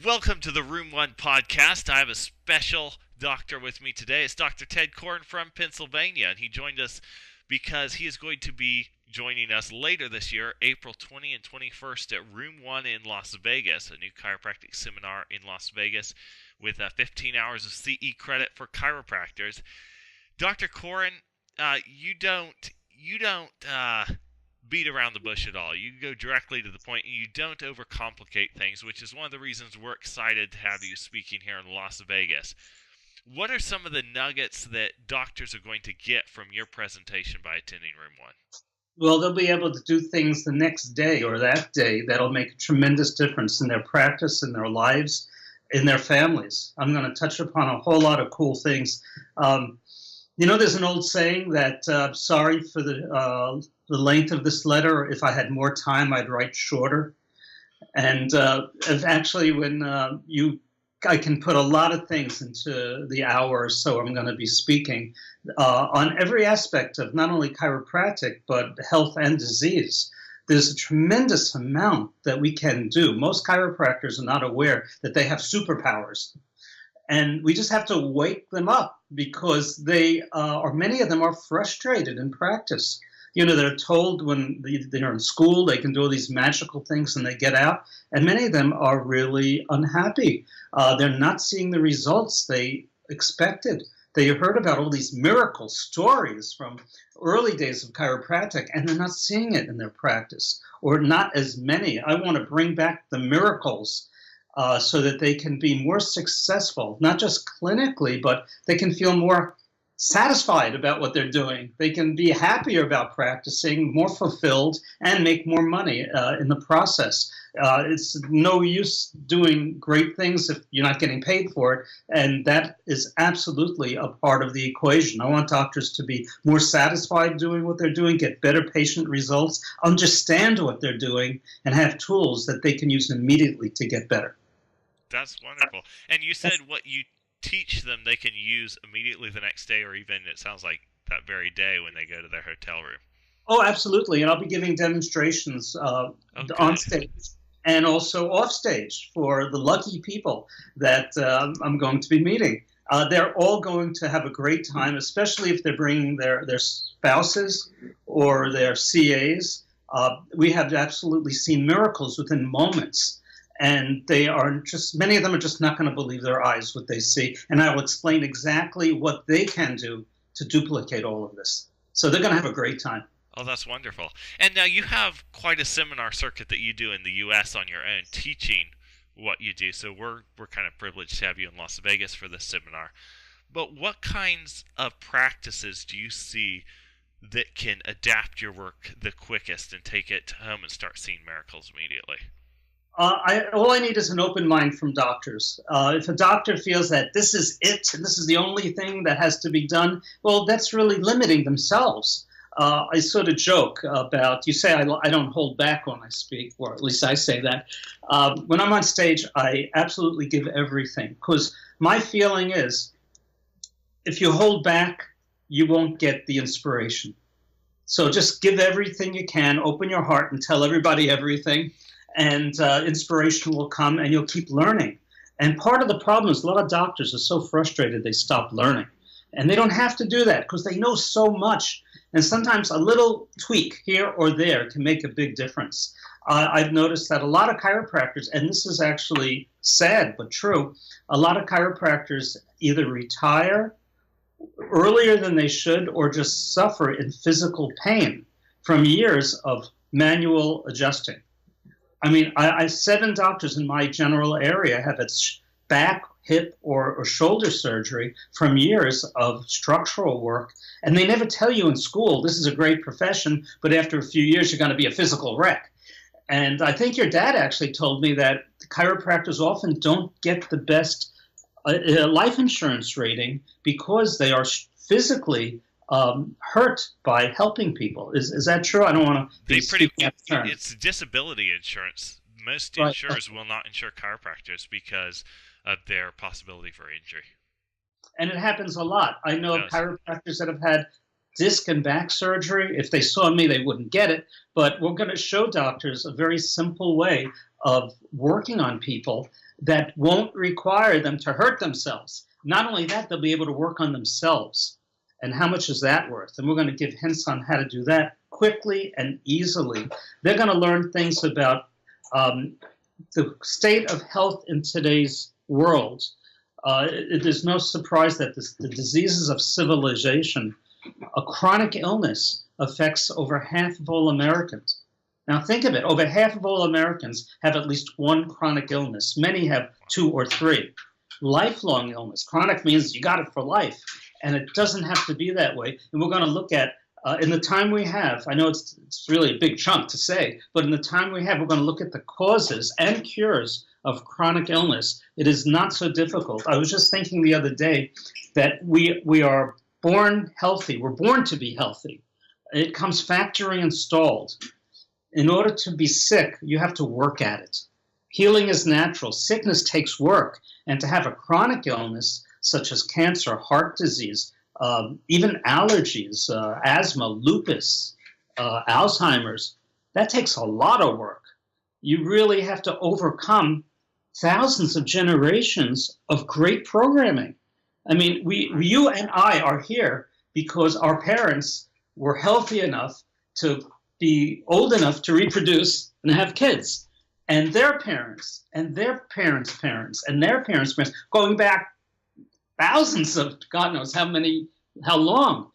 Welcome to the Room1 podcast. I have a special doctor with me today. It's Dr. Ted Koren from Pennsylvania, and he joined us because he is going to be joining us later this year, April 20 and 21st at Room1 in Las Vegas, a new chiropractic seminar in Las Vegas with 15 hours of CE credit for chiropractors. Dr. Koren, you don't beat around the bush at all. You go directly to the point and you don't overcomplicate things, which is one of the reasons we're excited to have you speaking here in Las Vegas. What are some of the nuggets that doctors are going to get from your presentation by attending Room 1? Well, they'll be able to do things the next day or that day that'll make a tremendous difference in their practice, in their lives, in their families. I'm going to touch upon a whole lot of cool things. There's an old saying that, sorry for the length of this letter. If I had more time, I'd write shorter. And I can put a lot of things into the hour or so I'm going to be speaking on every aspect of not only chiropractic, but health and disease. There's a tremendous amount that we can do. Most chiropractors are not aware that they have superpowers. And we just have to wake them up because many of them are frustrated in practice. They're told when they're in school they can do all these magical things and they get out, and many of them are really unhappy. They're not seeing the results they expected. They heard about all these miracle stories from early days of chiropractic, and they're not seeing it in their practice, or not as many. I want to bring back the miracles so that they can be more successful, not just clinically, but they can feel more satisfied about what they're doing. They can be happier about practicing, more fulfilled, and make more money in the process. It's no use doing great things if you're not getting paid for it, and that is absolutely a part of the equation. I want doctors to be more satisfied doing what they're doing, get better patient results, understand what they're doing, and have tools that they can use immediately to get better. That's wonderful. And you said what you teach them they can use immediately the next day, or even, it sounds like, that very day when they go to their hotel room. Oh, absolutely. And I'll be giving demonstrations on stage and also off stage for the lucky people that I'm going to be meeting. They're all going to have a great time, especially if they're bringing their spouses or their CAs. We have absolutely seen miracles within moments. And many of them are just not going to believe their eyes what they see. And I will explain exactly what they can do to duplicate all of this. So they're going to have a great time. Oh, that's wonderful. And now you have quite a seminar circuit that you do in the U.S. on your own, teaching what you do. So we're kind of privileged to have you in Las Vegas for this seminar. But what kinds of practices do you see that can adapt your work the quickest and take it home and start seeing miracles immediately? All I need is an open mind from doctors. If a doctor feels that this is it, and this is the only thing that has to be done, well, that's really limiting themselves. I sort of joke about, you say I don't hold back when I speak, or at least I say that. When I'm on stage, I absolutely give everything, because my feeling is if you hold back, you won't get the inspiration. So just give everything you can, open your heart, and tell everybody everything. And inspiration will come, and you'll keep learning. And part of the problem is a lot of doctors are so frustrated they stop learning. And they don't have to do that because they know so much. And sometimes a little tweak here or there can make a big difference. I've noticed that a lot of chiropractors, and this is actually sad but true, a lot of chiropractors either retire earlier than they should or just suffer in physical pain from years of manual adjusting. I mean, I have 7 doctors in my general area have had back, hip, or shoulder surgery from years of structural work. And they never tell you in school, this is a great profession, but after a few years, you're going to be a physical wreck. And I think your dad actually told me that chiropractors often don't get the best life insurance rating because they are physically hurt by helping people. Is that true? I don't want to be speaking out of turn. It's disability insurance. Most Right. insurers will not insure chiropractors because of their possibility for injury. And it happens a lot. I know It of does. chiropractors that have had disc and back surgery. If they saw me, they wouldn't get it. But we're going to show doctors a very simple way of working on people that won't require them to hurt themselves. Not only that, they'll be able to work on themselves. And how much is that worth? And we're going to give hints on how to do that quickly and easily. They're going to learn things about the state of health in today's world. It is no surprise that the diseases of civilization, a chronic illness, affects over half of all Americans. Now think of it, over half of all Americans have at least one chronic illness. Many have two or three. Lifelong illness. Chronic means you got it for life. And it doesn't have to be that way. And we're going to look at, in the time we have, I know it's really a big chunk to say, but in the time we have, we're going to look at the causes and cures of chronic illness. It is not so difficult. I was just thinking the other day that we are born healthy. We're born to be healthy. It comes factory installed. In order to be sick, you have to work at it. Healing is natural. Sickness takes work. And to have a chronic illness, such as cancer, heart disease, even allergies, asthma, lupus, Alzheimer's, that takes a lot of work. You really have to overcome thousands of generations of great programming. I mean, you and I are here because our parents were healthy enough to be old enough to reproduce and have kids. And their parents, and their parents' parents, and their parents' parents, going back thousands of God knows how long.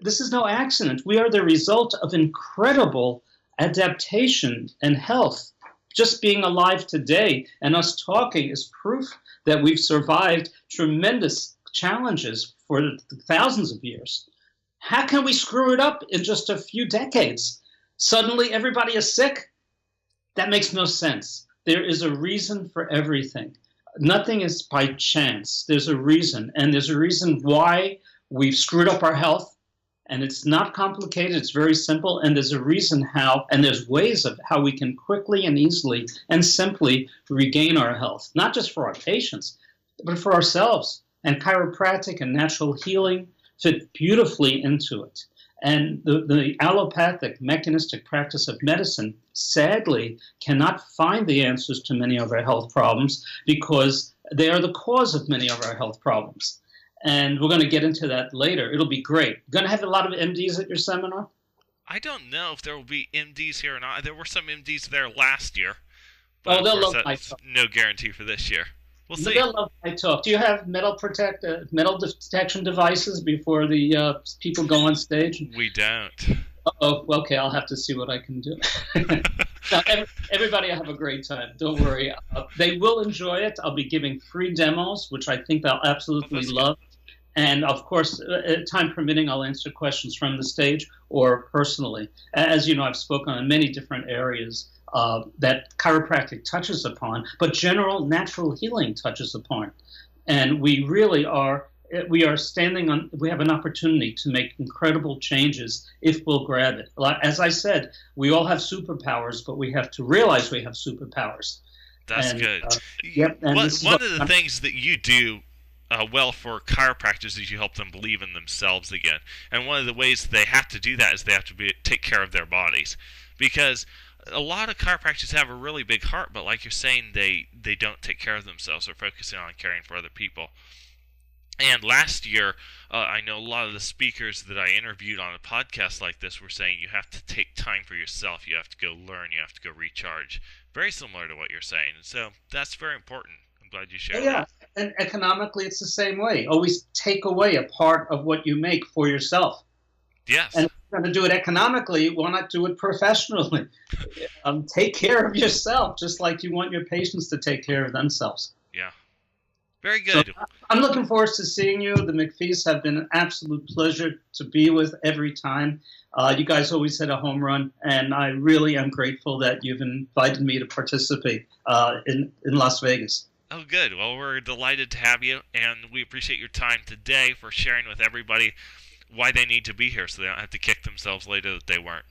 This is no accident. We are the result of incredible adaptation and health. Just being alive today and us talking is proof that we've survived tremendous challenges for thousands of years. How can we screw it up in just a few decades? Suddenly everybody is sick? That makes no sense. There is a reason for everything. Nothing is by chance. There's a reason. And there's a reason why we've screwed up our health. And it's not complicated. It's very simple. And there's a reason how, and there's ways of how we can quickly and easily and simply regain our health, not just for our patients, but for ourselves. And chiropractic and natural healing fit beautifully into it. And the allopathic mechanistic practice of medicine, sadly, cannot find the answers to many of our health problems because they are the cause of many of our health problems. And we're going to get into that later. It'll be great. Going to have a lot of MDs at your seminar? I don't know if there will be MDs here or not. There were some MDs there last year. But they'll love my talk. No guarantee for this year. We'll see. They'll love my talk. Do you have metal detection devices before the people go on stage? We don't. Oh, okay. I'll have to see what I can do. Now, everybody will have a great time. Don't worry. They will enjoy it. I'll be giving free demos, which I think they'll absolutely love. And, of course, time permitting, I'll answer questions from the stage or personally. As you know, I've spoken on many different areas that chiropractic touches upon, but general natural healing touches upon. And we really are, we have an opportunity to make incredible changes if we'll grab it. As I said, we all have superpowers, but we have to realize we have superpowers. That's good. Yep. One of the things that you do well for chiropractors is you help them believe in themselves again. And one of the ways they have to do that is they have to take care of their bodies. Because a lot of chiropractors have a really big heart, but like you're saying, they don't take care of themselves. They're focusing on caring for other people. And last year, I know a lot of the speakers that I interviewed on a podcast like this were saying you have to take time for yourself. You have to go learn. You have to go recharge. Very similar to what you're saying. And so that's very important. I'm glad you shared that. Yeah, and economically, it's the same way. Always take away a part of what you make for yourself. Yes. And if you're going to do it economically, why not do it professionally? Take care of yourself, just like you want your patients to take care of themselves. Yeah. Very good. So I'm looking forward to seeing you. The McPhees have been an absolute pleasure to be with every time. You guys always hit a home run, and I really am grateful that you've invited me to participate in Las Vegas. Oh, good. Well, we're delighted to have you, and we appreciate your time today for sharing with everybody why they need to be here so they don't have to kick themselves later that they weren't.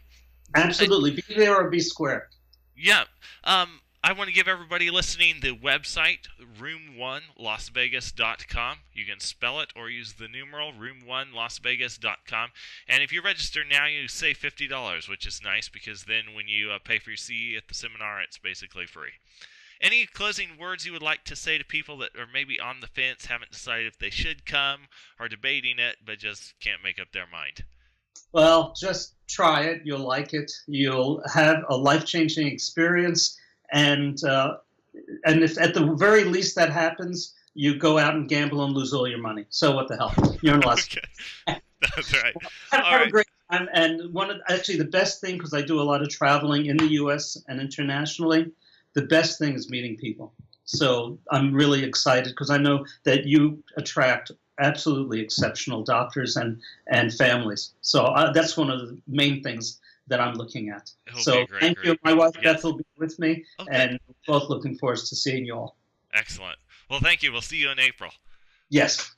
Absolutely. Be there or be square. Yeah. I want to give everybody listening the website, room1lasvegas.com. You can spell it or use the numeral, room1lasvegas.com. And if you register now, you save $50, which is nice because then when you pay for your CE at the seminar, it's basically free. Any closing words you would like to say to people that are maybe on the fence, haven't decided if they should come, or debating it, but just can't make up their mind? Well, just try it. You'll like it. You'll have a life-changing experience, and if at the very least that happens, you go out and gamble and lose all your money. So what the hell? You're in Las Okay. That's right. All have a right. great time. And actually the best thing, because I do a lot of traveling in the U.S. and internationally, the best thing is meeting people. So I'm really excited because I know that you attract absolutely exceptional doctors and families. So that's one of the main things that I'm looking at. Okay, So great, thank you. great. My wife Yes. Beth will be with me, Okay. and both looking forward to seeing you all. Excellent. Well, thank you. We'll see you in April. Yes.